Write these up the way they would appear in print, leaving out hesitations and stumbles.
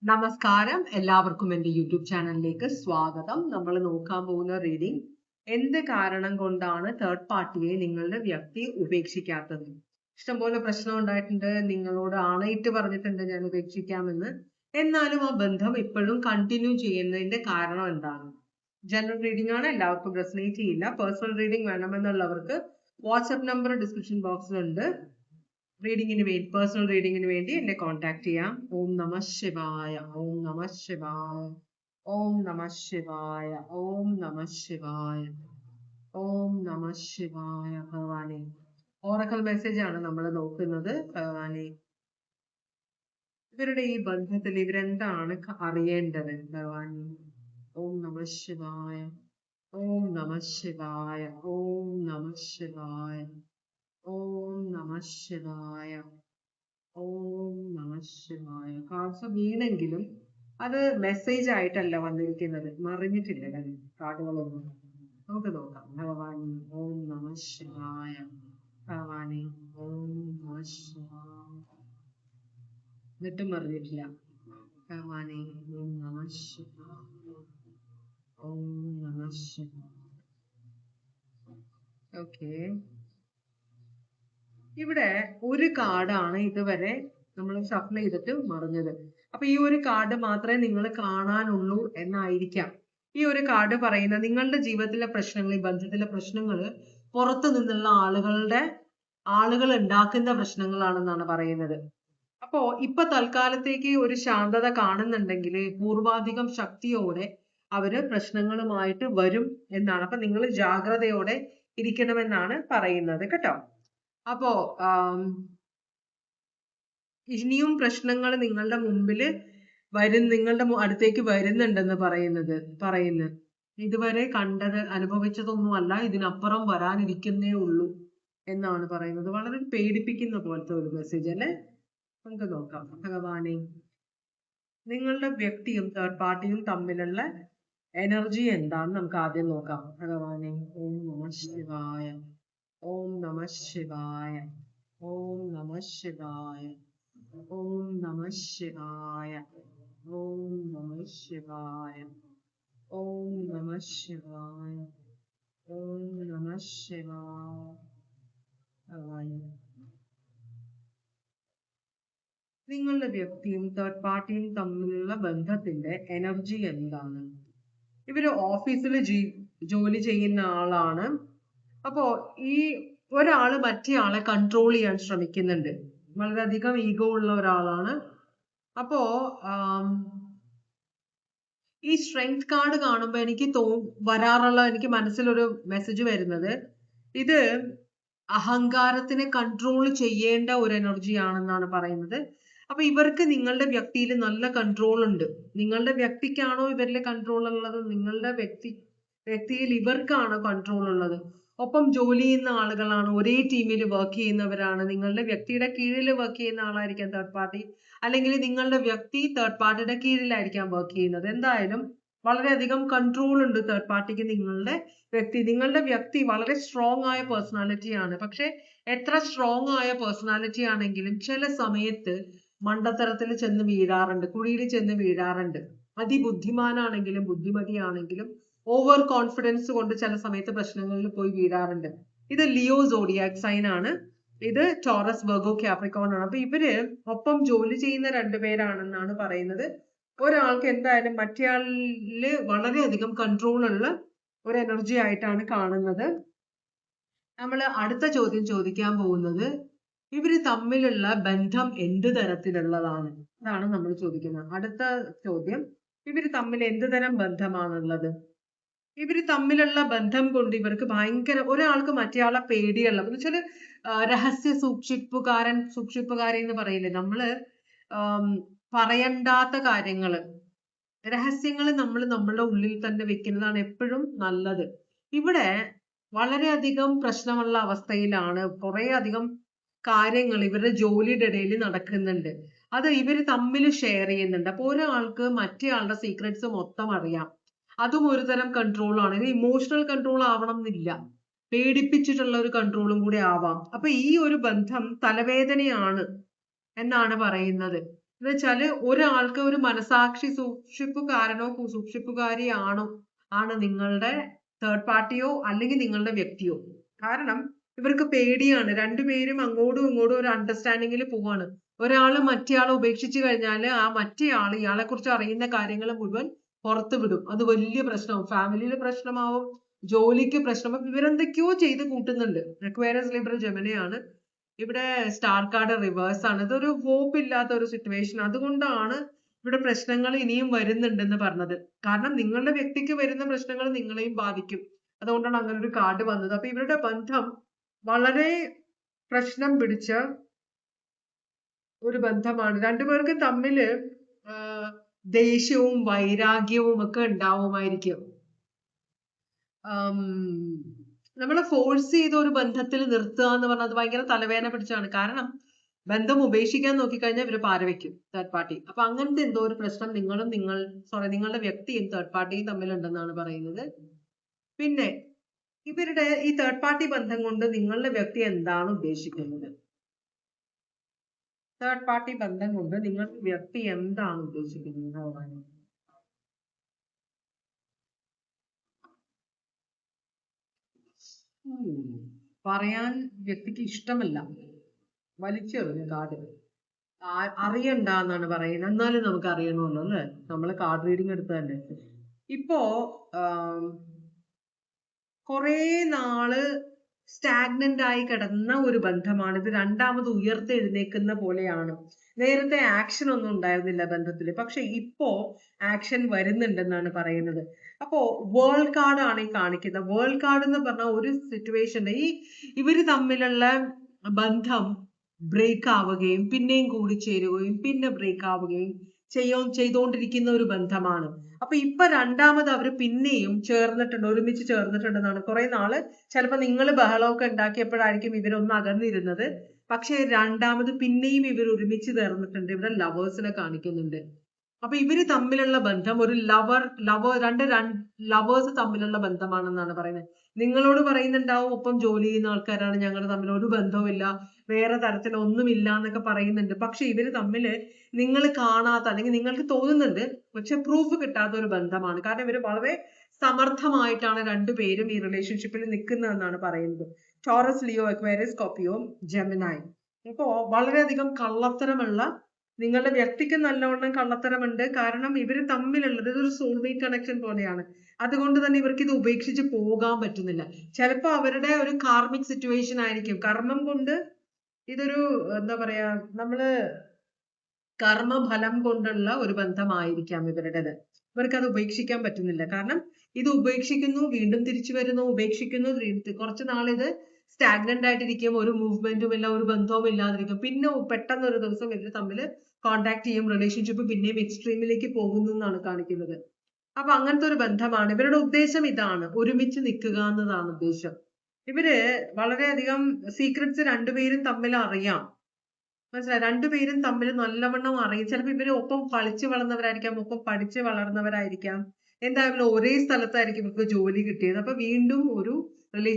നമസ്കാരം, എല്ലാവർക്കും എൻ്റെ യൂട്യൂബ് ചാനലിലേക്ക് സ്വാഗതം. നമ്മൾ നോക്കാൻ പോകുന്ന റീഡിംഗ്, എന്ത് കാരണം കൊണ്ടാണ് തേർഡ് പാർട്ടിയെ നിങ്ങളുടെ വ്യക്തി ഉപേക്ഷിക്കാത്തത്? ഇഷ്ടംപോലെ പ്രശ്നം ഉണ്ടായിട്ടുണ്ട്, നിങ്ങളോട് ആണയിട്ട് പറഞ്ഞിട്ടുണ്ട് ഞാൻ ഉപേക്ഷിക്കാമെന്ന്. എന്നാലും ആ ബന്ധം ഇപ്പോഴും കണ്ടിന്യൂ ചെയ്യുന്നതിന്റെ കാരണം എന്താണ്? ജനറൽ റീഡിംഗ് ആണ്, എല്ലാവർക്കും റെസനേറ്റ് ചെയ്യില്ല. പേഴ്സണൽ റീഡിംഗ് വേണമെന്നുള്ളവർക്ക് വാട്സ്ആപ്പ് നമ്പർ ഡിസ്ക്രിപ്ഷൻ ബോക്സിലുണ്ട്. പേഴ്സണൽ റീഡിങ്ങിന് വേണ്ടി എന്നെ കോൺടാക്ട് ചെയ്യാം. ഓം നമഃ ശിവായ, ഓം നമഃ ശിവായ, ഓം നമഃ ശിവായ, ഓം നമഃ ശിവായ, ഓം നമഃ ശിവായ. ഭഗവാനെ, ഓറക്കൽ മെസ്സേജ് ആണ് നമ്മൾ നോക്കുന്നത്. ഭഗവാനെ, ഇവരുടെ ഈ ബന്ധത്തിൽ ഇവരെന്താണ് അറിയേണ്ടത്? ഭഗവാനെ, ഓം നമഃ ശിവായ, ഓം നമഃ ശിവായ, ഓം നമഃ ശിവായ, ഓം നമഃ ശിവായ, ഓം നമഃ ശിവായ. കാർഡ്സ് വീണെങ്കിലും അത് മെസ്സേജ് ആയിട്ടല്ല വന്നിരിക്കുന്നത്, മറിഞ്ഞിട്ടില്ല കാർഡുകളൊന്നും. നമുക്ക് നോക്കാം. ഭഗവാനെ, ഓം നമഃ ശിവായ. ഭഗവാനെ, ഓം നമഃ ശിവായ. എന്നിട്ടും മറിഞ്ഞിട്ടില്ല. ഭഗവാനെ, ഓം നമഃ ശിവായ, ഓം നമഃ ശിവായ. ഓക്കെ, ഇവിടെ ഒരു കാർഡാണ് ഇതുവരെ നമ്മൾ ഷഫിൾ ചെയ്തിട്ട് മറിഞ്ഞത്. അപ്പൊ ഈ ഒരു കാർഡ് മാത്രമേ നിങ്ങൾ കാണാനുള്ളൂ എന്നായിരിക്കാം. ഈ ഒരു കാർഡ് പറയുന്ന നിങ്ങളുടെ ജീവിതത്തിലെ പ്രശ്നങ്ങൾ, ഈ ബന്ധത്തിലെ പ്രശ്നങ്ങൾ പുറത്തു നിന്നുള്ള ആളുകൾ ഉണ്ടാക്കുന്ന പ്രശ്നങ്ങളാണെന്നാണ് പറയുന്നത്. അപ്പോ ഇപ്പൊ തൽക്കാലത്തേക്ക് ഒരു ശാന്തത കാണുന്നുണ്ടെങ്കിൽ പൂർവാധികം ശക്തിയോടെ അവര് പ്രശ്നങ്ങളുമായിട്ട് വരും എന്നാണ്. അപ്പൊ നിങ്ങൾ ജാഗ്രതയോടെ ഇരിക്കണമെന്നാണ് പറയുന്നത് കേട്ടോ. അപ്പോ ഇനിയും പ്രശ്നങ്ങൾ നിങ്ങളുടെ മുമ്പില് നിങ്ങളുടെ അടുത്തേക്ക് വരുന്നുണ്ടെന്ന് പറയുന്നു. ഇതുവരെ കണ്ടത് അനുഭവിച്ചതൊന്നുമല്ല, ഇതിനപ്പുറം വരാനിരിക്കുന്നേ ഉള്ളൂ എന്നാണ് പറയുന്നത്. വളരെ പേടിപ്പിക്കുന്ന പോലത്തെ ഒരു മെസ്സേജ് അല്ലേ? നമുക്ക് നോക്കാം. ഭഗവാനെ, നിങ്ങളുടെ വ്യക്തിയും തേർഡ് പാർട്ടിയും തമ്മിലുള്ള എനർജി എന്താന്ന് നമുക്ക് ആദ്യം നോക്കാം. ഭഗവാനെ, ഓം നമഃ ശിവായ, ഓം നമഃ ശിവായ, ഓം നമഃ ശിവായ, ഓം നമഃ ശിവായ, ഓം നമഃ ശിവായ, ഓം നമഃ ശിവായ, ഓം നമഃ ശിവായ. നിങ്ങളുടെ വ്യക്തിയും തേർഡ് പാർട്ടിയും തമ്മിലുള്ള ബന്ധത്തിന്റെ എനർജി എന്താണ്? ഇവര് ഓഫീസിൽ ജോലി ചെയ്യുന്ന ആളാണ്. അപ്പോ ഈ ഒരാള് മറ്റേ ആളെ കൺട്രോൾ ചെയ്യാൻ ശ്രമിക്കുന്നുണ്ട്. വളരെയധികം ഈഗോ ഉള്ള ഒരാളാണ്. അപ്പോ ഈ സ്ട്രെങ്ത് കാർഡ് കാണുമ്പോൾ എനിക്ക് മനസ്സിലൊരു മെസ്സേജ് വരുന്നത്, ഇത് അഹങ്കാരത്തിനെ കൺട്രോൾ ചെയ്യേണ്ട ഒരു എനർജി ആണെന്നാണ് പറയുന്നത്. അപ്പൊ ഇവർക്ക് നിങ്ങളുടെ വ്യക്തിയിൽ നല്ല കൺട്രോൾ ഉണ്ട്. നിങ്ങളുടെ വ്യക്തിക്കാണോ ഇവരിലെ കൺട്രോൾ ഉള്ളത്? നിങ്ങളുടെ വ്യക്തിയിൽ ഇവർക്കാണോ കൺട്രോൾ ഉള്ളത്? ഒപ്പം ജോലി ചെയ്യുന്ന ആളുകളാണ്, ഒരേ ടീമിൽ വർക്ക് ചെയ്യുന്നവരാണ്. നിങ്ങളുടെ വ്യക്തിയുടെ കീഴിൽ വർക്ക് ചെയ്യുന്ന ആളായിരിക്കാം തേർഡ് പാർട്ടി, അല്ലെങ്കിൽ നിങ്ങളുടെ വ്യക്തി തേർഡ് പാർട്ടിയുടെ കീഴിലായിരിക്കാം വർക്ക് ചെയ്യുന്നത്. എന്തായാലും വളരെയധികം കൺട്രോൾ ഉണ്ട് തേർഡ് പാർട്ടിക്ക് നിങ്ങളുടെ വ്യക്തി വളരെ സ്ട്രോങ് ആയ പേഴ്സണാലിറ്റി ആണ്. പക്ഷെ എത്ര സ്ട്രോങ് ആയ പേഴ്സണാലിറ്റി ആണെങ്കിലും ചില സമയത്ത് മണ്ടത്തരത്തിൽ ചെന്ന് വീഴാറുണ്ട്, കുഴിയിൽ ചെന്ന് വീഴാറുണ്ട്. അതിബുദ്ധിമാനാണെങ്കിലും ബുദ്ധിമതിയാണെങ്കിലും ഓവർ കോൺഫിഡൻസ് കൊണ്ട് ചില സമയത്ത് പ്രശ്നങ്ങളിൽ പോയി വീഴാറുണ്ട്. ഇത് ലിയോ സോഡിയാക് സൈൻ ആണ്. ഇത് ടോറസ്, വെർഗോ, കാപ്രിക്കോൺ ആണ്. അപ്പൊ ഇവര് ഒപ്പം ജോലി ചെയ്യുന്ന രണ്ടുപേരാണെന്നാണ് പറയുന്നത്. ഒരാൾക്ക് എന്തായാലും മറ്റേയാളില് വളരെയധികം കൺട്രോൾ ഉള്ള ഒരു എനർജി ആയിട്ടാണ് കാണുന്നത്. നമ്മൾ അടുത്ത ചോദ്യം ചോദിക്കാൻ പോകുന്നത്, ഇവര് തമ്മിലുള്ള ബന്ധം എന്ത് തരത്തിലുള്ളതാണ്? അതാണ് നമ്മൾ ചോദിക്കുന്നത്. അടുത്ത ചോദ്യം, ഇവര് തമ്മിൽ എന്ത് തരം ബന്ധമാണുള്ളത്? ഇവര് തമ്മിലുള്ള ബന്ധം കൊണ്ട് ഇവർക്ക് ഒരാൾക്ക് മറ്റേയാളെ പേടിയുള്ള എന്ന് വെച്ചാല് രഹസ്യ സൂക്ഷിപ്പുകാരി എന്ന് പറയില്ലേ നമ്മള്, പറയണ്ടാത്ത കാര്യങ്ങള്, രഹസ്യങ്ങൾ നമ്മൾ നമ്മളുടെ ഉള്ളിൽ തന്നെ വെക്കുന്നതാണ് എപ്പോഴും നല്ലത്. ഇവിടെ വളരെയധികം പ്രശ്നമുള്ള അവസ്ഥയിലാണ്. കുറെ അധികം കാര്യങ്ങൾ ഇവരുടെ ജോലിയുടെ ഇടയിൽ നടക്കുന്നുണ്ട്. അത് ഇവര് തമ്മിൽ ഷെയർ ചെയ്യുന്നുണ്ട്. അപ്പൊ ഒരാൾക്ക് മറ്റേ ആളുടെ സീക്രട്സ് മൊത്തം അറിയാം. അതും ഒരു തരം കൺട്രോൾ ആണ്. ഇത് ഇമോഷണൽ കൺട്രോൾ ആവണം എന്നില്ല, പേടിപ്പിച്ചിട്ടുള്ള ഒരു കൺട്രോളും കൂടി ആവാം. അപ്പൊ ഈ ഒരു ബന്ധം തലവേദനയാണ് എന്നാണ് പറയുന്നത്. എന്ന് വെച്ചാല് ഒരാൾക്ക് ഒരു മനസാക്ഷി സൂക്ഷിപ്പുകാരനോ സൂക്ഷിപ്പുകാരിയാണോ ആണ് നിങ്ങളുടെ തേർഡ് പാർട്ടിയോ അല്ലെങ്കിൽ നിങ്ങളുടെ വ്യക്തിയോ. കാരണം ഇവർക്ക് പേടിയാണ്, രണ്ടുപേരും അങ്ങോട്ടും ഇങ്ങോട്ടും ഒരു അണ്ടർസ്റ്റാൻഡിങ്ങിൽ പോവാണ്. ഒരാള് മറ്റേയാളെ ഉപേക്ഷിച്ചു കഴിഞ്ഞാല് ആ മറ്റേയാള് ഇയാളെ കുറിച്ച് അറിയുന്ന കാര്യങ്ങൾ മുഴുവൻ പുറത്തു വിടും. അത് വലിയ പ്രശ്നമാവും, ഫാമിലിയിൽ പ്രശ്നമാവും, ജോലിക്ക് പ്രശ്നമാവും. ഇവരെന്തൊക്കെയോ ചെയ്ത് കൂട്ടുന്നുണ്ട്. Aquarius Libra ജെമിനിയാണ്. ഇവിടെ സ്റ്റാർ കാർഡ് റിവേഴ്സ് ആണ്. ഇതൊരു ഹോപ്പ് ഇല്ലാത്ത ഒരു സിറ്റുവേഷൻ. അതുകൊണ്ടാണ് ഇവിടെ പ്രശ്നങ്ങൾ ഇനിയും വരുന്നുണ്ടെന്ന് പറഞ്ഞത്. കാരണം നിങ്ങളുടെ വ്യക്തിക്ക് വരുന്ന പ്രശ്നങ്ങൾ നിങ്ങളെയും ബാധിക്കും. അതുകൊണ്ടാണ് അങ്ങനെ ഒരു കാർഡ് വന്നത്. അപ്പൊ ഇവരുടെ ബന്ധം വളരെ പ്രശ്നം പിടിച്ച ഒരു ബന്ധമാണ്. രണ്ടുപേർക്കും തമ്മില് ദേഷ്യവും വൈരാഗ്യവും ഒക്കെ ഉണ്ടാവുമായിരിക്കും. നമ്മളെ ഫോഴ്സ് ചെയ്ത ഒരു ബന്ധത്തിൽ നിർത്തുക എന്ന് പറഞ്ഞാൽ അത് ഭയങ്കര തലവേദന പിടിച്ചാണ്. കാരണം ബന്ധം ഉപേക്ഷിക്കാൻ നോക്കിക്കഴിഞ്ഞാൽ ഇവര് പാരവയ്ക്കും തേർഡ് പാർട്ടി. അപ്പൊ അങ്ങനത്തെ എന്തോ ഒരു പ്രശ്നം നിങ്ങളുടെ വ്യക്തിയും തേർഡ് പാർട്ടിയും തമ്മിലുണ്ടെന്നാണ് പറയുന്നത്. പിന്നെ ഇവരുടെ ഈ തേർഡ് പാർട്ടി ബന്ധം കൊണ്ട് നിങ്ങളുടെ വ്യക്തി എന്താണ് ഉദ്ദേശിക്കുന്നത്? തേർഡ് പാർട്ടി ബന്ധം കൊണ്ട് നിങ്ങളുടെ വ്യക്തി എന്താണ് ഉദ്ദേശിക്കുന്നത്? പറയാൻ വ്യക്തിക്ക് ഇഷ്ടമല്ല, വലിച്ചെറിഞ്ഞ കാർഡ്. അറിയണ്ട എന്നാണ് പറയുന്നത്. എന്നാലും നമുക്ക് അറിയണമല്ലോ അല്ലേ, നമ്മള് കാർഡ് റീഡിങ് എടുത്തതല്ലേ. ഇപ്പോ കുറേ നാള് സ്റ്റാഗ്നന്റ് ആയി കിടന്ന ഒരു ബന്ധമാണ് ഇത്. രണ്ടാമത് ഉയർത്തെഴുന്നേക്കുന്ന പോലെയാണ്. നേരത്തെ ആക്ഷൻ ഒന്നും ഉണ്ടായിരുന്നില്ല ബന്ധത്തില്, പക്ഷെ ഇപ്പോ ആക്ഷൻ വരുന്നുണ്ടെന്നാണ് പറയുന്നത്. അപ്പോ വേൾഡ് കാർഡ് ആണ് ഈ കാണിക്കുന്നത്. വേൾഡ് കാർഡ് എന്ന് പറഞ്ഞ ഒരു സിറ്റുവേഷൻ, ഇവര് തമ്മിലുള്ള ബന്ധം ബ്രേക്ക് ആവുകയും പിന്നെയും കൂടിച്ചേരുകയും പിന്നെ ബ്രേക്ക് ആവുകയും ചെയ്തുകൊണ്ടിരിക്കുന്ന ഒരു ബന്ധമാണ്. അപ്പൊ ഇപ്പൊ രണ്ടാമത് അവര് പിന്നെയും ചേർന്നിട്ടുണ്ട്, ഒരുമിച്ച് ചേർന്നിട്ടുണ്ടെന്നാണ്. കുറെ നാള് ചിലപ്പോ നിങ്ങൾ ബഹളമൊക്കെ ഉണ്ടാക്കിയപ്പോഴായിരിക്കും ഇവരൊന്ന് അകന്നിരുന്നത്. പക്ഷെ രണ്ടാമത് പിന്നെയും ഇവർ ഒരുമിച്ച് ചേർന്നിട്ടുണ്ട്. ഇവിടെ ലവേഴ്സിനെ കാണിക്കുന്നുണ്ട്. അപ്പൊ ഇവര് തമ്മിലുള്ള ബന്ധം ഒരു രണ്ട് ലവേഴ്സ് തമ്മിലുള്ള ബന്ധമാണെന്നാണ് പറയുന്നത്. നിങ്ങളോട് പറയുന്നുണ്ടാവും ഒപ്പം ജോലി ചെയ്യുന്ന ആൾക്കാരാണ്, ഞങ്ങൾ തമ്മിൽ ഒരു ബന്ധവുമില്ല, വേറെ തരത്തിലൊന്നുമില്ല എന്നൊക്കെ പറയുന്നുണ്ട്. പക്ഷെ ഇവര് തമ്മില് നിങ്ങൾ കാണാത്ത അല്ലെങ്കിൽ നിങ്ങൾക്ക് തോന്നുന്നുണ്ട്, പക്ഷെ പ്രൂഫ് കിട്ടാത്ത ഒരു ബന്ധമാണ്. കാരണം ഇവര് വളരെ സമർത്ഥമായിട്ടാണ് രണ്ടുപേരും ഈ റിലേഷൻഷിപ്പിൽ നിൽക്കുന്നതെന്നാണ് പറയുന്നത്. Taurus, Leo, Aquarius, Scorpio, Gemini. ഇപ്പോ വളരെയധികം കള്ളത്തരമുള്ള, നിങ്ങളുടെ വ്യക്തിക്ക് നല്ലവണ്ണം കള്ളത്തരമുണ്ട്. കാരണം ഇവര് തമ്മിലുള്ളത് ഒരു സോൾമേറ്റ് കണക്ഷൻ പോലെയാണ്. അതുകൊണ്ട് തന്നെ ഇവർക്ക് ഇത് ഉപേക്ഷിച്ച് പോകാൻ പറ്റുന്നില്ല. ചിലപ്പോ അവരുടെ ഒരു കാർമിക് സിറ്റുവേഷൻ ആയിരിക്കും. കർമ്മം കൊണ്ട് ഇതൊരു എന്താ പറയാ, നമ്മള് കർമ്മഫലം കൊണ്ടുള്ള ഒരു ബന്ധമായിരിക്കാം ഇവരുടേത്. ഇവർക്ക് അത് ഉപേക്ഷിക്കാൻ പറ്റുന്നില്ല. കാരണം ഇത് ഉപേക്ഷിക്കുന്നു, വീണ്ടും തിരിച്ചു വരുന്നു, ഉപേക്ഷിക്കുന്നു, കുറച്ച് നാളിത് സ്റ്റാഗ്നന്റ് ആയിട്ടിരിക്കും, ഒരു മൂവ്മെന്റും ഇല്ല, ഒരു ബന്ധവും ഇല്ലാതിരിക്കും. പിന്നെ പെട്ടെന്ന് ഒരു ദിവസം ഇവർ തമ്മിൽ കോണ്ടാക്ട് ചെയ്യും, റിലേഷൻഷിപ്പ് പിന്നെയും എക്സ്ട്രീമിലേക്ക് പോകുന്നു എന്നാണ് കാണിക്കുന്നത്. അപ്പൊ അങ്ങനത്തെ ഒരു ബന്ധമാണ്. ഇവരുടെ ഉദ്ദേശം ഇതാണ്, ഒരുമിച്ച് നിൽക്കുക എന്നതാണ് ഉദ്ദേശം. ഇവര് വളരെയധികം സീക്രട്സ് രണ്ടുപേരും തമ്മിൽ അറിയാം. മനസ്സിലായി? രണ്ടുപേരും തമ്മിൽ നല്ലവണ്ണം അറിയാം. ചിലപ്പോൾ ഇവര് ഒപ്പം കളിച്ചു വളർന്നവരായിരിക്കാം, ഒപ്പം പഠിച്ച് വളർന്നവരായിരിക്കാം. എന്തായാലും ഒരേ സ്ഥലത്തായിരിക്കും ഇവർക്ക് ജോലി കിട്ടിയത്. അപ്പൊ വീണ്ടും ഒരു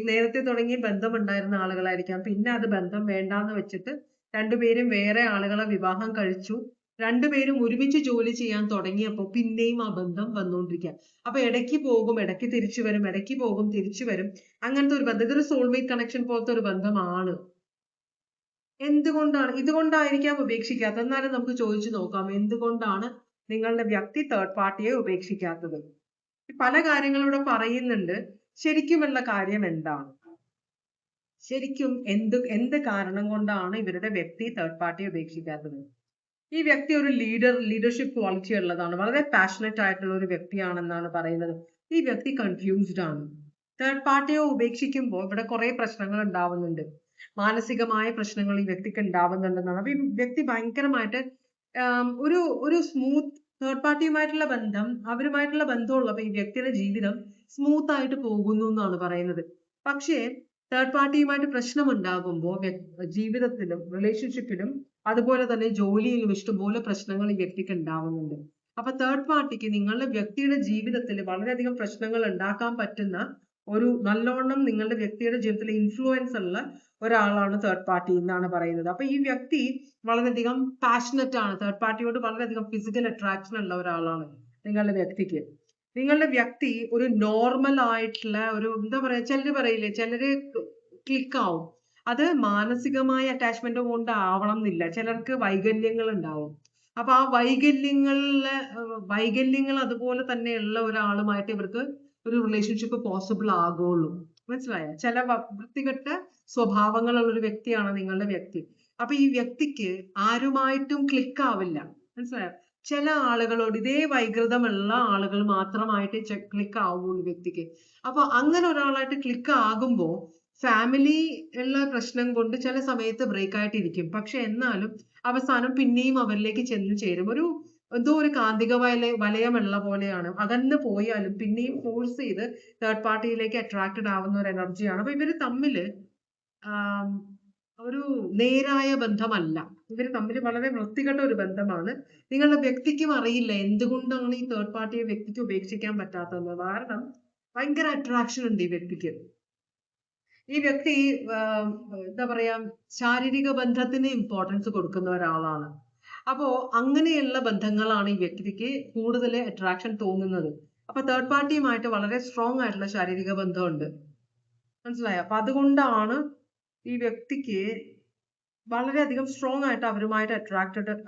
നേരത്തെ തുടങ്ങിയ ബന്ധം ഉണ്ടായിരുന്ന ആളുകളായിരിക്കാം. പിന്നെ അത് ബന്ധം വേണ്ടാന്ന് വെച്ചിട്ട് രണ്ടുപേരും വേറെ ആളുകളെ വിവാഹം കഴിച്ചു. രണ്ടുപേരും ഒരുമിച്ച് ജോലി ചെയ്യാൻ തുടങ്ങിയപ്പോൾ പിന്നെയും ആ ബന്ധം വന്നുകൊണ്ടിരിക്കുക. അപ്പൊ ഇടയ്ക്ക് പോകും, ഇടയ്ക്ക് തിരിച്ചു വരും, ഇടയ്ക്ക് പോകും, തിരിച്ചു വരും. അങ്ങനത്തെ ഒരു ബന്ധം, ഇതൊരു സോൾമേറ്റ് കണക്ഷൻ പോലത്തെ ഒരു ബന്ധമാണ്. എന്തുകൊണ്ടാണ്? ഇതുകൊണ്ടായിരിക്കാം ഉപേക്ഷിക്കാത്തത്. എന്നാലും നമുക്ക് ചോദിച്ചു നോക്കാം, എന്തുകൊണ്ടാണ് നിങ്ങളുടെ വ്യക്തി തേർഡ് പാർട്ടിയെ ഉപേക്ഷിക്കാത്തത്? പല കാര്യങ്ങളും ഇവിടെ പറയുന്നുണ്ട്. ശരിക്കുമുള്ള കാര്യം എന്താണ്? ശരിക്കും എന്ത് കാരണം കൊണ്ടാണ് ഇവരുടെ വ്യക്തി തേർഡ് പാർട്ടിയെ ഉപേക്ഷിക്കാത്തത്? ഈ വ്യക്തി ഒരു ലീഡർഷിപ്പ് ക്വാളിറ്റി ഉള്ളതാണ്, വളരെ പാഷനറ്റ് ആയിട്ടുള്ള ഒരു വ്യക്തിയാണെന്നാണ് പറയുന്നത്. ഈ വ്യക്തി കൺഫ്യൂസ്ഡ് ആണ്. തേർഡ് പാർട്ടിയെ ഉപേക്ഷിക്കുമ്പോൾ ഇവിടെ കുറെ പ്രശ്നങ്ങൾ ഉണ്ടാവുന്നുണ്ട്, മാനസികമായ പ്രശ്നങ്ങൾ ഈ വ്യക്തിക്ക് ഉണ്ടാവുന്നുണ്ടെന്നാണ്. അപ്പൊ ഈ വ്യക്തി ഭയങ്കരമായിട്ട് ഒരു സ്മൂത്ത് തേർഡ് പാർട്ടിയുമായിട്ടുള്ള ബന്ധം, അവരുമായിട്ടുള്ള ബന്ധമുള്ളപ്പോൾ ഈ വ്യക്തിയുടെ ജീവിതം സ്മൂത്ത് ആയിട്ട് പോകുന്നു എന്നാണ് പറയുന്നത്. പക്ഷേ തേർഡ് പാർട്ടിയുമായിട്ട് പ്രശ്നം ഉണ്ടാകുമ്പോൾ ജീവിതത്തിലും റിലേഷൻഷിപ്പിലും അതുപോലെ തന്നെ ജോലിയിലും ഇഷ്ടംപോലെ പ്രശ്നങ്ങൾ ഈ വ്യക്തിക്ക് ഉണ്ടാവുന്നുണ്ട്. അപ്പൊ തേർഡ് പാർട്ടിക്ക് നിങ്ങളുടെ വ്യക്തിയുടെ ജീവിതത്തിൽ വളരെയധികം പ്രശ്നങ്ങൾ ഉണ്ടാക്കാൻ പറ്റുന്ന ഒരു നല്ലോണം നിങ്ങളുടെ വ്യക്തിയുടെ ജീവിതത്തിൽ ഇൻഫ്ലുവൻസ് ഉള്ള ഒരാളാണ് തേർഡ് പാർട്ടി എന്നാണ് പറയുന്നത്. അപ്പൊ ഈ വ്യക്തി വളരെയധികം പാഷനറ്റ് ആണ്, തേർഡ് പാർട്ടിയോട് വളരെയധികം ഫിസിക്കൽ അട്രാക്ഷൻ ഉള്ള ഒരാളാണ് നിങ്ങളുടെ വ്യക്തിക്ക്. നിങ്ങളുടെ വ്യക്തി ഒരു നോർമൽ ആയിട്ടുള്ള ഒരു എന്താ പറയാ, ചിലര് പറയില്ലേ, ചിലര് ക്ലിക്ക് ആവും. അത് മാനസികമായ അറ്റാച്ച്മെന്റ് കൊണ്ട് ആവണം എന്നില്ല. ചിലർക്ക് വൈകല്യങ്ങൾ ഉണ്ടാവും. അപ്പൊ ആ വൈകല്യങ്ങൾ അതുപോലെ തന്നെയുള്ള ഒരാളുമായിട്ട് ഇവർക്ക് ഒരു റിലേഷൻഷിപ്പ് പോസിബിൾ ആകുള്ളൂ. മനസ്സിലായോ? ചില വൃത്തികെട്ട സ്വഭാവങ്ങളുള്ള ഒരു വ്യക്തിയാണ് നിങ്ങളുടെ വ്യക്തി. അപ്പൊ ഈ വ്യക്തിക്ക് ആരുമായിട്ടും ക്ലിക്ക് ആവില്ല. മനസ്സിലായോ? ചില ആളുകളോട് ഇതേ വൈകൃതമുള്ള ആളുകൾ മാത്രമായിട്ട് ക്ലിക്ക് ആവുള്ളൂ വ്യക്തിക്ക്. അപ്പൊ അങ്ങനെ ഒരാളായിട്ട് ക്ലിക്ക് ആകുമ്പോൾ ഫാമിലി ഉള്ള പ്രശ്നം കൊണ്ട് ചില സമയത്ത് ബ്രേക്ക് ആയിട്ടിരിക്കും. പക്ഷെ എന്നാലും അവസാനം പിന്നെയും അവരിലേക്ക് ചെന്ന് ചേരും. എന്തോ ഒരു കാന്തിക വലയമുള്ള പോലെയാണ്. അകന്ന് പോയാലും പിന്നെയും ഫോഴ്സ് ചെയ്ത് തേർഡ് പാർട്ടിയിലേക്ക് അട്രാക്റ്റഡ് ആവുന്ന ഒരു എനർജിയാണ്. അപ്പൊ ഇവര് തമ്മില് ഒരു നേരായ ബന്ധമല്ല. ഇവര് തമ്മിൽ വളരെ വൃത്തികെട്ട ഒരു ബന്ധമാണ്. നിങ്ങളുടെ വ്യക്തിക്കും അറിയില്ല എന്തുകൊണ്ടാണ് ഈ തേർഡ് പാർട്ടിയെ വ്യക്തിക്ക് ഉപേക്ഷിക്കാൻ പറ്റാത്തത്. കാരണം ഭയങ്കര അട്രാക്ഷൻ ഉണ്ട് ഈ വ്യക്തിക്ക്. ഈ വ്യക്തി എന്താ പറയാ, ശാരീരിക ബന്ധത്തിന് ഇമ്പോർട്ടൻസ് കൊടുക്കുന്ന ഒരാളാണ്. അപ്പോ അങ്ങനെയുള്ള ബന്ധങ്ങളാണ് ഈ വ്യക്തിക്ക് കൂടുതൽ അട്രാക്ഷൻ തോന്നുന്നത്. അപ്പൊ തേർഡ് പാർട്ടിയുമായിട്ട് വളരെ സ്ട്രോങ് ആയിട്ടുള്ള ശാരീരിക ബന്ധമുണ്ട്. മനസ്സിലായോ? അപ്പൊ അതുകൊണ്ടാണ് ഈ വ്യക്തിക്ക് വളരെയധികം സ്ട്രോങ് ആയിട്ട് അവരുമായിട്ട്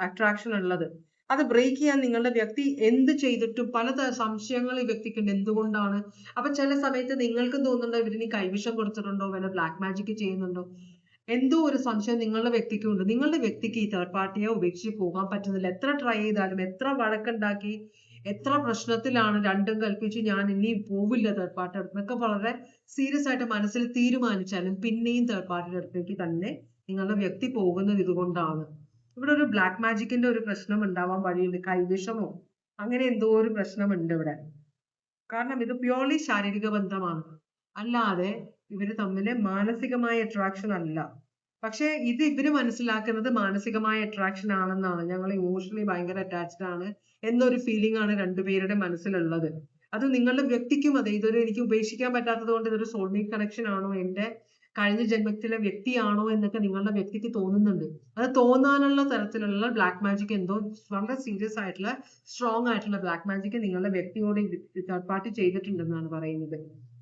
അട്രാക്ഷൻ ഉള്ളത്. അത് ബ്രേക്ക് ചെയ്യാൻ നിങ്ങളുടെ വ്യക്തി എന്ത് ചെയ്തിട്ടും പല സംശയങ്ങൾ ഈ വ്യക്തിക്കുണ്ട്. എന്തുകൊണ്ടാണ്? അപ്പൊ ചില സമയത്ത് നിങ്ങൾക്കും തോന്നുന്നുണ്ടോ ഇവരിനി കൈവിഷം കൊടുത്തിട്ടുണ്ടോ, വല്ല ബ്ലാക്ക് മാജിക് ചെയ്യുന്നുണ്ടോ, എന്തോ ഒരു സംശയം നിങ്ങളുടെ വ്യക്തിക്കും ഉണ്ട്. നിങ്ങളുടെ വ്യക്തിക്ക് ഈ തേർഡ് പാർട്ടിയെ ഉപേക്ഷിച്ച് പോകാൻ പറ്റുന്നില്ല. എത്ര ട്രൈ ചെയ്താലും, എത്ര വഴക്കുണ്ടാക്കി, എത്ര പ്രശ്നത്തിലാണ് രണ്ടും കൽപ്പിച്ച് ഞാൻ ഇനി പോവില്ല തേർഡ് പാർട്ടി അടുത്തൊക്കെ വളരെ സീരിയസ് ആയിട്ട് മനസ്സിൽ തീരുമാനിച്ചാലും പിന്നെയും തേർഡ് പാർട്ടിയുടെ അടുത്തേക്ക് തന്നെ നിങ്ങളുടെ വ്യക്തി പോകുന്നത് ഇതുകൊണ്ടാണ്. ഇവിടെ ഒരു ബ്ലാക്ക് മാജിക്കിന്റെ ഒരു പ്രശ്നം ഉണ്ടാവാൻ വഴിയുണ്ട്. കൈവിഷമോ അങ്ങനെ എന്തോ ഒരു പ്രശ്നമുണ്ട് ഇവിടെ. കാരണം ഇത് പ്യോർലി ശാരീരിക ബന്ധമാണ്, അല്ലാതെ ഇവര് തമ്മില് മാനസികമായ അട്രാക്ഷൻ അല്ല. പക്ഷെ ഇത് ഇവര് മനസ്സിലാക്കുന്നത് മാനസികമായ അട്രാക്ഷൻ ആണെന്നാണ്. ഞങ്ങൾ ഇമോഷണലി ഭയങ്കര അറ്റാച്ച്ഡ് ആണ് എന്നൊരു ഫീലിംഗ് ആണ് രണ്ടുപേരുടെ മനസ്സിലുള്ളത്. അത് നിങ്ങളുടെ വ്യക്തിക്കും അതെ. ഇതൊരു എനിക്ക് ഉപേക്ഷിക്കാൻ പറ്റാത്തത് കൊണ്ട് ഇതൊരു സോൾമേറ്റ് കണക്ഷൻ ആണോ, എന്റെ കഴിഞ്ഞ ജന്മത്തിലെ വ്യക്തിയാണോ എന്നൊക്കെ നിങ്ങളുടെ വ്യക്തിക്ക് തോന്നുന്നുണ്ട്. അത് തോന്നാനുള്ള തരത്തിലുള്ള ബ്ലാക്ക് മാജിക് എന്തോ വളരെ സീരിയസ് ആയിട്ടുള്ള സ്ട്രോങ് ആയിട്ടുള്ള ബ്ലാക്ക് മാജിക് നിങ്ങളുടെ വ്യക്തിയോട് തേർഡ് പാർട്ടി ചെയ്തിട്ടുണ്ടെന്നാണ് പറയുന്നത്.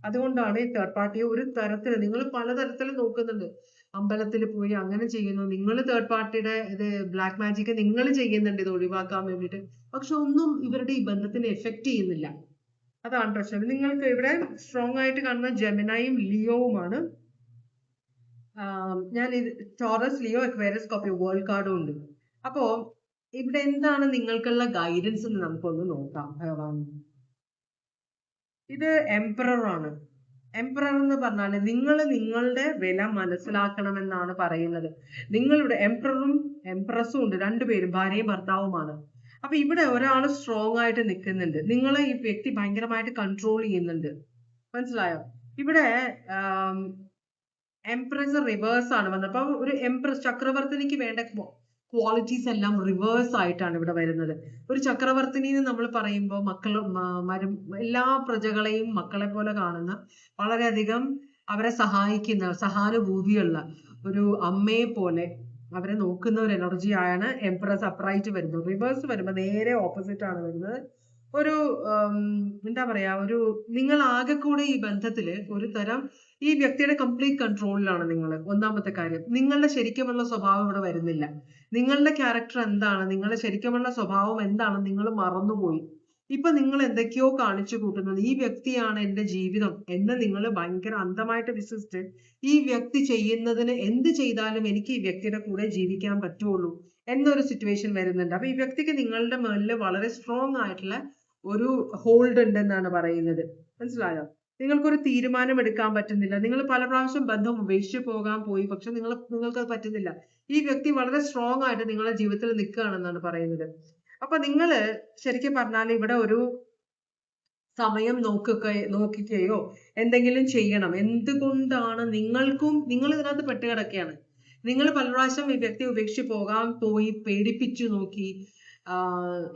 അതുകൊണ്ടാണ് ഈ തേർഡ് പാർട്ടിയെ ഒരു തരത്തിൽ നിങ്ങൾ പലതരത്തിൽ നോക്കുന്നുണ്ട്. അമ്പലത്തിൽ പോയി അങ്ങനെ ചെയ്യുന്നു, നിങ്ങൾ തേർഡ് പാർട്ടിയുടെ ഇത് ബ്ലാക്ക് മാജിക് നിങ്ങൾ ചെയ്യുന്നുണ്ട് ഇത് ഒഴിവാക്കാൻ വേണ്ടിയിട്ട്. പക്ഷെ ഒന്നും ഇവരുടെ ഈ ബന്ധത്തിന് എഫക്ട് ചെയ്യുന്നില്ല. അതാണ് പ്രശ്നം. നിങ്ങൾക്ക് ഇവിടെ സ്ട്രോങ് ആയിട്ട് കാണുന്ന ജെമിനയും ലിയോവുമാണ്. ഞാൻ ഇത് Taurus, Leo, Aquarius, Scorpio world കാർഡും ഉണ്ട്. അപ്പോ ഇവിടെ എന്താണ് നിങ്ങൾക്കുള്ള ഗൈഡൻസ് എന്ന് നമുക്കൊന്ന് നോക്കാം. ഇത് എംപറർ ആണ്. എംപറർ എന്ന് പറഞ്ഞാൽ നിങ്ങൾ നിങ്ങളുടെ വില മനസ്സിലാക്കണമെന്നാണ് പറയുന്നത്. നിങ്ങളുടെ എംപററും എംപ്രസും ഉണ്ട്, രണ്ടുപേരും ഭാര്യയും ഭർത്താവുമാണ്. അപ്പൊ ഇവിടെ ഒരാൾ സ്ട്രോങ് ആയിട്ട് നിൽക്കുന്നുണ്ട്, നിങ്ങളെ ഈ വ്യക്തി ഭയങ്കരമായിട്ട് കൺട്രോൾ ചെയ്യുന്നുണ്ട്. മനസ്സിലായോ? ഇവിടെ എംപ്രസ് റിവേഴ്സ് ആണ് വന്നത്. അപ്പൊ ഒരു എംപ്രസ് ചക്രവർത്തിനിക്ക് വേണ്ട ക്വാളിറ്റീസ് എല്ലാം റിവേഴ്സ് ആയിട്ടാണ് ഇവിടെ വരുന്നത്. ഒരു ചക്രവർത്തിനി എന്ന് നമ്മൾ പറയുമ്പോൾ എല്ലാ പ്രജകളെയും മക്കളെ പോലെ കാണുന്ന, വളരെയധികം അവരെ സഹായിക്കുന്ന, സഹാനുഭൂതിയുള്ള ഒരു അമ്മയെ പോലെ അവരെ നോക്കുന്ന ഒരു എനർജി ആണ് എംപ്രസ് അപ്രൈറ്റ് വരുന്നത്. റിവേഴ്സ് വരുമ്പോൾ നേരെ ഓപ്പോസിറ്റ് ആണ് വരുന്നത്. ഒരു എന്താ പറയാ, ഒരു നിങ്ങൾ ആകെ കൂടെ ഈ ബന്ധത്തില് ഒരു തരം ഈ വ്യക്തിയുടെ കംപ്ലീറ്റ് കൺട്രോളിലാണ് നിങ്ങൾ. ഒന്നാമത്തെ കാര്യം, നിങ്ങളുടെ ശരിക്കുമുള്ള സ്വഭാവം ഇവിടെ വരുന്നില്ല. നിങ്ങളുടെ ക്യാരക്ടർ എന്താണ്, നിങ്ങളുടെ ശരിക്കുമുള്ള സ്വഭാവം എന്താണെന്ന് നിങ്ങൾ മറന്നുപോയി. ഇപ്പൊ നിങ്ങൾ എന്തൊക്കെയോ കാണിച്ചു കൂട്ടുന്നത്, ഈ വ്യക്തിയാണ് എന്റെ ജീവിതം എന്ന് നിങ്ങൾ ഭയങ്കര അന്ധമായിട്ട് വിശ്വസിച്ച് ഈ വ്യക്തി ചെയ്യുന്നതിന് എന്ത് ചെയ്താലും എനിക്ക് ഈ വ്യക്തിയുടെ കൂടെ ജീവിക്കാൻ പറ്റുള്ളൂ എന്നൊരു സിറ്റുവേഷൻ വരുന്നുണ്ട്. അപ്പൊ ഈ വ്യക്തിക്ക് നിങ്ങളുടെ മേളിൽ വളരെ സ്ട്രോങ് ആയിട്ടുള്ള ഒരു ഹോൾഡ് ഉണ്ടെന്നാണ് പറയുന്നത്. മനസ്സിലായോ? നിങ്ങൾക്കൊരു തീരുമാനം എടുക്കാൻ പറ്റുന്നില്ല. നിങ്ങൾ പല പ്രാവശ്യം ബന്ധം ഉപേക്ഷിച്ച് പോകാൻ പോയി, പക്ഷെ നിങ്ങൾക്ക് അത് പറ്റുന്നില്ല. ഈ വ്യക്തി വളരെ സ്ട്രോങ് ആയിട്ട് നിങ്ങളുടെ ജീവിതത്തിൽ നിൽക്കുകയാണെന്നാണ് പറയുന്നത്. അപ്പൊ നിങ്ങൾ ശരിക്കും പറഞ്ഞാൽ ഇവിടെ ഒരു സമയം നോക്കുകയോ എന്തെങ്കിലും ചെയ്യണം. എന്തുകൊണ്ടാണ് നിങ്ങൾ ഇതിനകത്ത് പെട്ടുകിടക്കുകയാണ്. നിങ്ങൾ പല പ്രാവശ്യം ഈ വ്യക്തി ഉപേക്ഷിച്ച് പോകാൻ പോയി, പേടിപ്പിച്ചു നോക്കി,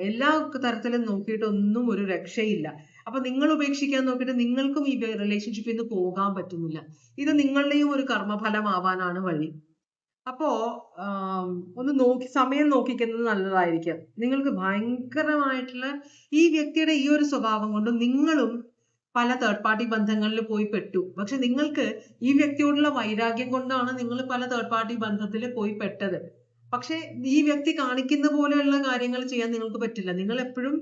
എല്ലാ തരത്തിലും നോക്കിയിട്ടൊന്നും ഒരു രക്ഷയില്ല. അപ്പൊ നിങ്ങൾ ഉപേക്ഷിക്കാൻ നോക്കിയിട്ട് നിങ്ങൾക്കും ഈ റിലേഷൻഷിപ്പിൽ നിന്ന് പോകാൻ പറ്റുന്നില്ല. ഇത് നിങ്ങളുടെയും ഒരു കർമ്മഫലമാവാനാണ് വഴി. അപ്പോ ഒന്ന് സമയം നോക്കിക്കുന്നത് നല്ലതായിരിക്കും. നിങ്ങൾക്ക് ഭയങ്കരമായിട്ടുള്ള ഈ വ്യക്തിയുടെ ഈ ഒരു സ്വഭാവം കൊണ്ട് നിങ്ങളും പല തേർഡ് പാർട്ടി ബന്ധങ്ങളിൽ പോയി പെട്ടു. പക്ഷെ നിങ്ങൾക്ക് ഈ വ്യക്തിയോടുള്ള വൈരാഗ്യം കൊണ്ടാണ് നിങ്ങൾ പല തേർഡ് പാർട്ടി ബന്ധത്തിൽ പോയി പെട്ടത്. പക്ഷെ ഈ വ്യക്തി കാണിക്കുന്ന പോലെയുള്ള കാര്യങ്ങൾ ചെയ്യാൻ നിങ്ങൾക്ക് പറ്റില്ല. നിങ്ങൾ എപ്പോഴും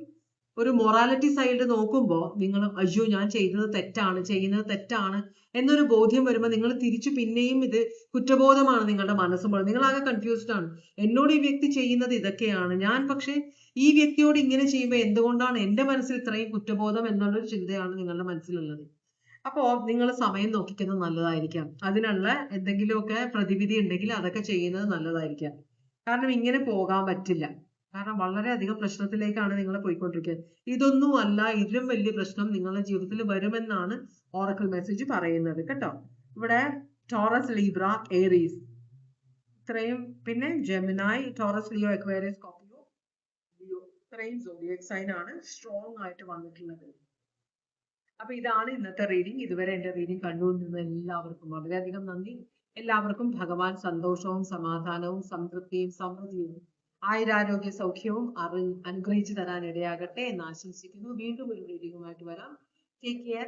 ഒരു മൊറാലിറ്റി സൈഡ് നോക്കുമ്പോൾ നിങ്ങൾ അയ്യോ ഞാൻ ചെയ്യുന്നത് തെറ്റാണ് എന്നൊരു ബോധ്യം വരുമ്പോൾ നിങ്ങൾ തിരിച്ചു പിന്നെയും ഇത് കുറ്റബോധമാണ് നിങ്ങളുടെ മനസ്സുമ്പോൾ. നിങ്ങൾ ആകെ കൺഫ്യൂസ്ഡ് ആണ്. എന്നോട് ഈ വ്യക്തി ചെയ്യുന്നത് ഇതൊക്കെയാണ്, ഞാൻ പക്ഷെ ഈ വ്യക്തിയോട് ഇങ്ങനെ ചെയ്യുമ്പോൾ എന്തുകൊണ്ടാണ് എൻ്റെ മനസ്സിൽ ഇത്രയും കുറ്റബോധം എന്നുള്ളൊരു ചിന്തയാണ് നിങ്ങളുടെ മനസ്സിലുള്ളത്. അപ്പോ നിങ്ങൾ സമയം നോക്കിക്കുന്നത് നല്ലതായിരിക്കാം. അതിനുള്ള എന്തെങ്കിലുമൊക്കെ പ്രതിവിധി ഉണ്ടെങ്കിൽ അതൊക്കെ ചെയ്യുന്നത് നല്ലതായിരിക്കാം. കാരണം ഇങ്ങനെ പോകാൻ പറ്റില്ല. കാരണം വളരെയധികം പ്രശ്നത്തിലേക്കാണ് നിങ്ങൾ പോയിക്കൊണ്ടിരിക്കുന്നത്. ഇതൊന്നും അല്ല, ഇതിലും വലിയ പ്രശ്നം നിങ്ങളുടെ ജീവിതത്തിൽ വരുമെന്നാണ് ഓറക്കിൾ മെസ്സേജ് പറയുന്നത് കേട്ടോ. ഇവിടെ ടോറസ്, ലീബ്ര, ഏരീസ് ഇത്രയും, പിന്നെ Gemini, Taurus, Leo, Aquarius, Scorpio, Leo, ഇത്രയും സോഡിയക് സൈൻ ആണ് സ്ട്രോങ് ആയിട്ട് വന്നിട്ടുള്ളത്. അപ്പൊ ഇതാണ് ഇന്നത്തെ റീഡിംഗ്. ഇതുവരെ എന്റെ റീഡിംഗ് കണ്ടുകൊണ്ടിരുന്ന എല്ലാവർക്കും വളരെയധികം നന്ദി. എല്ലാവർക്കും ഭഗവാൻ സന്തോഷവും സമാധാനവും സംതൃപ്തിയും സമൃദ്ധിയും ആയുരാരോഗ്യ സൗഖ്യവും അനുഗ്രഹിച്ചു തരാൻ ഇടയാകട്ടെ എന്ന് ആശംസിക്കുന്നു. വീണ്ടും ഒരു റീഡിംഗുമായിട്ട് വരാം. Take care.